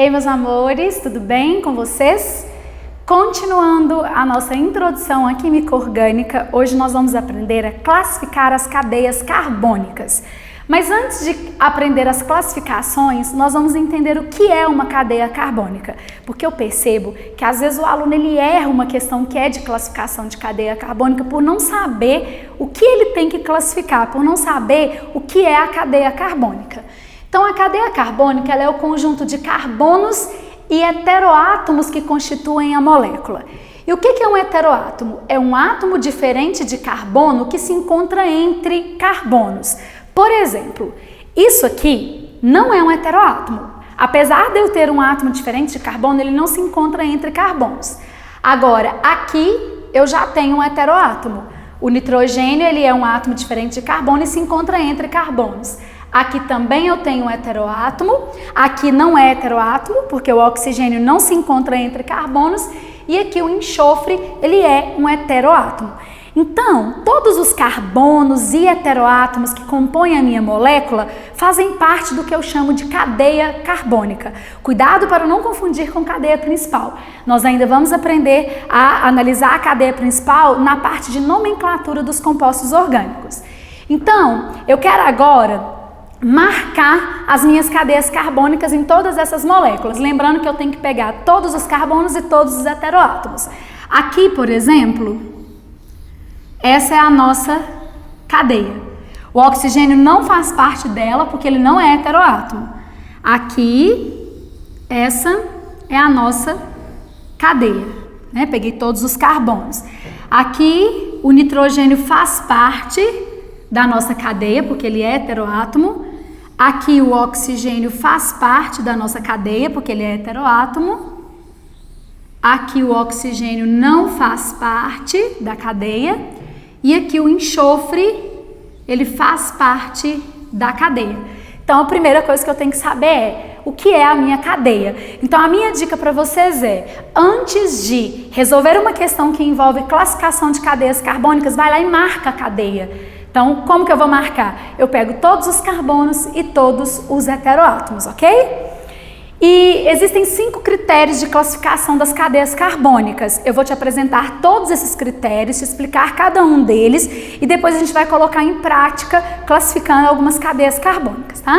aí, meus amores, tudo bem com vocês? Continuando a nossa introdução à química orgânica, hoje nós vamos aprender a classificar as cadeias carbônicas. Mas antes de aprender as classificações, nós vamos entender o que é uma cadeia carbônica, porque eu percebo que às vezes o aluno ele erra uma questão que é de classificação de cadeia carbônica por não saber o que ele tem que classificar, por não saber o que é a cadeia carbônica. Então, a cadeia carbônica ela é o conjunto de carbonos e heteroátomos que constituem a molécula. E o que é um heteroátomo? É um átomo diferente de carbono que se encontra entre carbonos. Por exemplo, isso aqui não é um heteroátomo. Apesar de eu ter um átomo diferente de carbono, ele não se encontra entre carbonos. Agora, aqui eu já tenho um heteroátomo. O nitrogênio ele é um átomo diferente de carbono e se encontra entre carbonos. Aqui também eu tenho um heteroátomo, aqui não é heteroátomo, porque o oxigênio não se encontra entre carbonos, e aqui o enxofre, ele é um heteroátomo. Então, todos os carbonos e heteroátomos que compõem a minha molécula fazem parte do que eu chamo de cadeia carbônica. Cuidado para não confundir com cadeia principal. Nós ainda vamos aprender a analisar a cadeia principal na parte de nomenclatura dos compostos orgânicos. Então, eu quero agora marcar as minhas cadeias carbônicas em todas essas moléculas, lembrando que eu tenho que pegar todos os carbonos e todos os heteroátomos. Aqui, por exemplo, essa é a nossa cadeia. O oxigênio não faz parte dela porque ele não é heteroátomo. Aqui, essa é a nossa cadeia, né? Peguei todos os carbonos. Aqui, o nitrogênio faz parte da nossa cadeia, porque ele é heteroátomo. Aqui o oxigênio faz parte da nossa cadeia, porque ele é heteroátomo. Aqui o oxigênio não faz parte da cadeia. E aqui o enxofre, ele faz parte da cadeia. Então a primeira coisa que eu tenho que saber é o que é a minha cadeia. Então a minha dica para vocês é, antes de resolver uma questão que envolve classificação de cadeias carbônicas, vai lá e marca a cadeia. Então, como que eu vou marcar? Eu pego todos os carbonos e todos os heteroátomos, ok? E existem 5 critérios de classificação das cadeias carbônicas. Eu vou te apresentar todos esses critérios, te explicar cada um deles e depois a gente vai colocar em prática classificando algumas cadeias carbônicas, tá?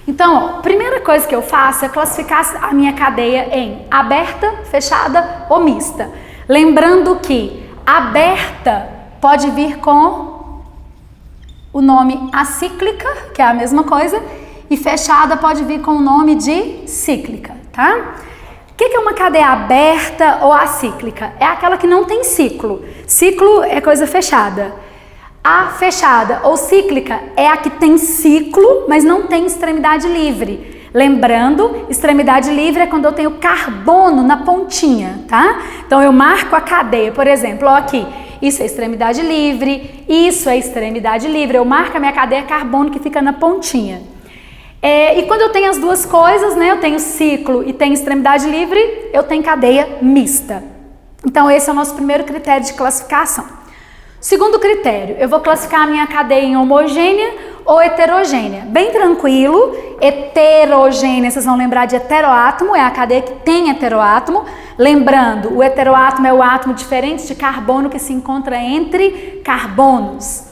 Então, a primeira coisa que eu faço é classificar a minha cadeia em aberta, fechada ou mista. Lembrando que aberta pode vir com o nome acíclica, que é a mesma coisa, e fechada pode vir com o nome de cíclica, tá? O que é uma cadeia aberta ou acíclica? É aquela que não tem ciclo. Ciclo é coisa fechada. A fechada ou cíclica é a que tem ciclo, mas não tem extremidade livre. Lembrando, extremidade livre é quando eu tenho carbono na pontinha, tá? Então eu marco a cadeia, por exemplo, ó, aqui. Isso é extremidade livre, isso é extremidade livre. Eu marco a minha cadeia carbono que fica na pontinha. E quando eu tenho as duas coisas, né, eu tenho ciclo e tenho extremidade livre, eu tenho cadeia mista. Então esse é o nosso primeiro critério de classificação. Segundo critério, eu vou classificar a minha cadeia em homogênea ou heterogênea. Bem tranquilo, heterogênea, vocês vão lembrar de heteroátomo, é a cadeia que tem heteroátomo. Lembrando, o heteroátomo é o átomo diferente de carbono que se encontra entre carbonos.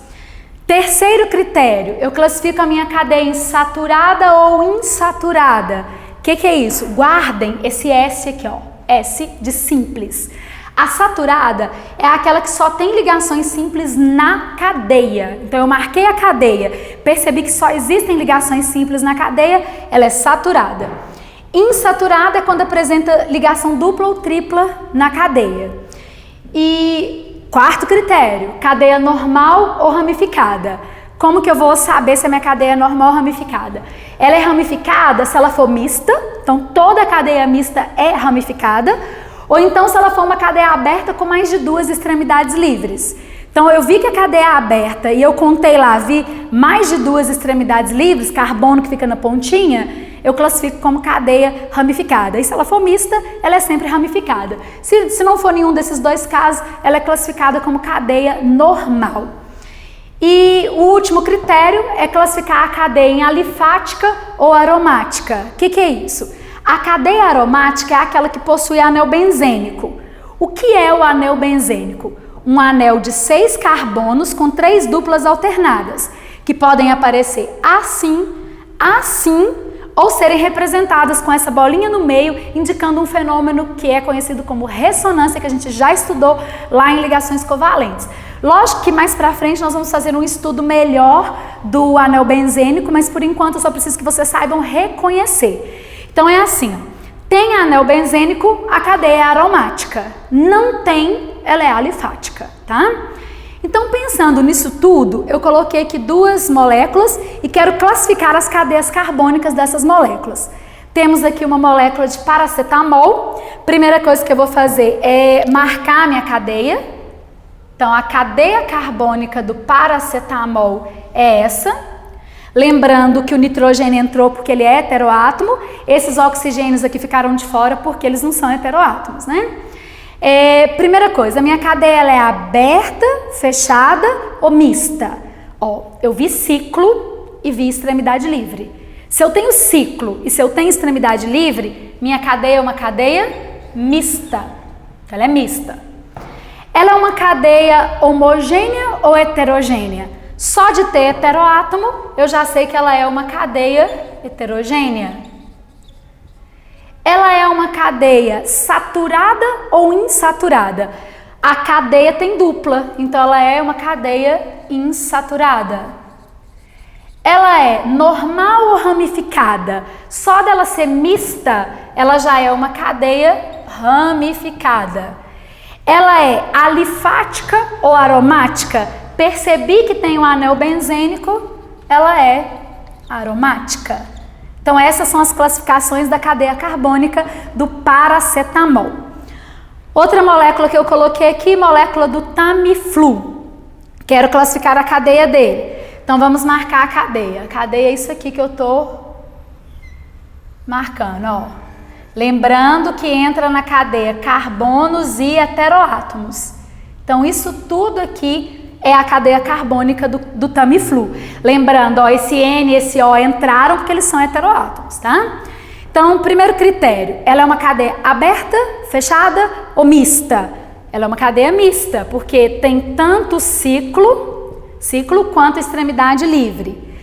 Terceiro critério, eu classifico a minha cadeia em saturada ou insaturada. O que é isso? Guardem esse S aqui, ó, S de simples. A saturada é aquela que só tem ligações simples na cadeia. Então eu marquei a cadeia, percebi que só existem ligações simples na cadeia, ela é saturada. Insaturada é quando apresenta ligação dupla ou tripla na cadeia. E quarto critério, cadeia normal ou ramificada. Como que eu vou saber se a minha cadeia é normal ou ramificada? Ela é ramificada se ela for mista, então toda cadeia mista é ramificada. Ou então se ela for uma cadeia aberta com mais de 2 extremidades livres. Então eu vi que a cadeia é aberta e eu contei lá, vi mais de 2 extremidades livres, carbono que fica na pontinha, eu classifico como cadeia ramificada. E se ela for mista, ela é sempre ramificada. Se não for nenhum desses dois casos, ela é classificada como cadeia normal. E o último critério é classificar a cadeia em alifática ou aromática. O que é isso? A cadeia aromática é aquela que possui anel benzênico. O que é o anel benzênico? Um anel de 6 carbonos com 3 duplas alternadas, que podem aparecer assim, assim, ou serem representadas com essa bolinha no meio, indicando um fenômeno que é conhecido como ressonância, que a gente já estudou lá em ligações covalentes. Lógico que mais pra frente nós vamos fazer um estudo melhor do anel benzênico, mas por enquanto eu só preciso que vocês saibam reconhecer. Então é assim, ó. Tem anel benzênico, a cadeia é aromática. Não tem, ela é alifática, tá? Então, pensando nisso tudo, eu coloquei aqui 2 moléculas e quero classificar as cadeias carbônicas dessas moléculas. Temos aqui uma molécula de paracetamol. Primeira coisa que eu vou fazer é marcar a minha cadeia. Então, a cadeia carbônica do paracetamol é essa. Lembrando que o nitrogênio entrou porque ele é heteroátomo. Esses oxigênios aqui ficaram de fora porque eles não são heteroátomos, né? Primeira coisa, a minha cadeia ela é aberta, fechada ou mista? Ó, eu vi ciclo e vi extremidade livre. Se eu tenho ciclo e se eu tenho extremidade livre, minha cadeia é uma cadeia mista. Ela é mista. Ela é uma cadeia homogênea ou heterogênea? Só de ter heteroátomo, eu já sei que ela é uma cadeia heterogênea. Ela é uma cadeia saturada ou insaturada? A cadeia tem dupla, então ela é uma cadeia insaturada. Ela é normal ou ramificada? Só dela ser mista, ela já é uma cadeia ramificada. Ela é alifática ou aromática? Percebi que tem um anel benzênico, ela é aromática. Então essas são as classificações da cadeia carbônica do paracetamol. Outra molécula que eu coloquei aqui, molécula do Tamiflu. Quero classificar a cadeia dele. Então vamos marcar a cadeia. A cadeia é isso aqui que eu estou marcando, ó. Lembrando que entra na cadeia carbonos e heteroátomos. Então isso tudo aqui é a cadeia carbônica do Tamiflu. Lembrando, ó, esse N e esse O entraram porque eles são heteroátomos, tá? Então, primeiro critério, ela é uma cadeia aberta, fechada ou mista? Ela é uma cadeia mista, porque tem tanto ciclo quanto extremidade livre.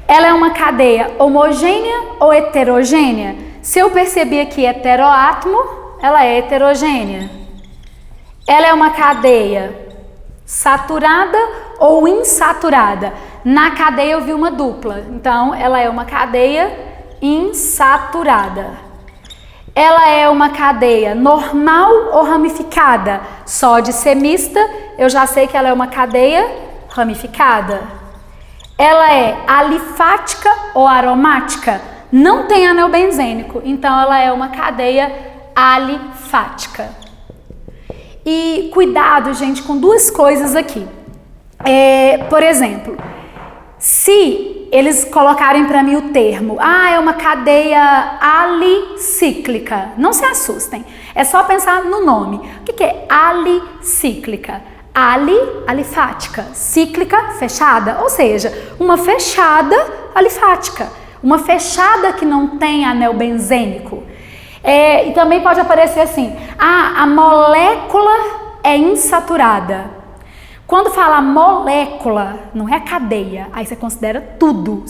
Ela é uma cadeia homogênea ou heterogênea? Se eu perceber aqui heteroátomo, ela é heterogênea. Ela é uma cadeia saturada ou insaturada? Na cadeia eu vi uma dupla, então ela é uma cadeia insaturada. Ela é uma cadeia normal ou ramificada? Só de ser mista, eu já sei que ela é uma cadeia ramificada. Ela é alifática ou aromática? Não tem anel benzênico, então ela é uma cadeia alifática. E cuidado, gente, com 2 coisas aqui. Por exemplo, se eles colocarem para mim o termo, é uma cadeia alicíclica, não se assustem, é só pensar no nome. O que é alicíclica? Alifática, cíclica, fechada, ou seja, uma fechada alifática, uma fechada que não tem anel benzênico. E também pode aparecer assim, a molécula é insaturada. Quando fala molécula, não é cadeia, aí você considera tudo,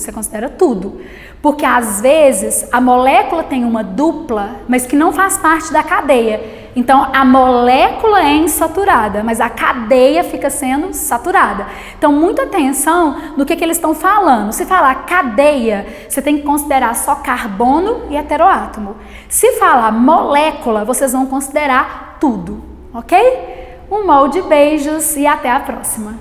Porque às vezes a molécula tem uma dupla, mas que não faz parte da cadeia. Então a molécula é insaturada, mas a cadeia fica sendo saturada. Então muita atenção no que eles estão falando. Se falar cadeia, você tem que considerar só carbono e heteroátomo. Se falar molécula, vocês vão considerar tudo, ok? Um molde, beijos e até a próxima!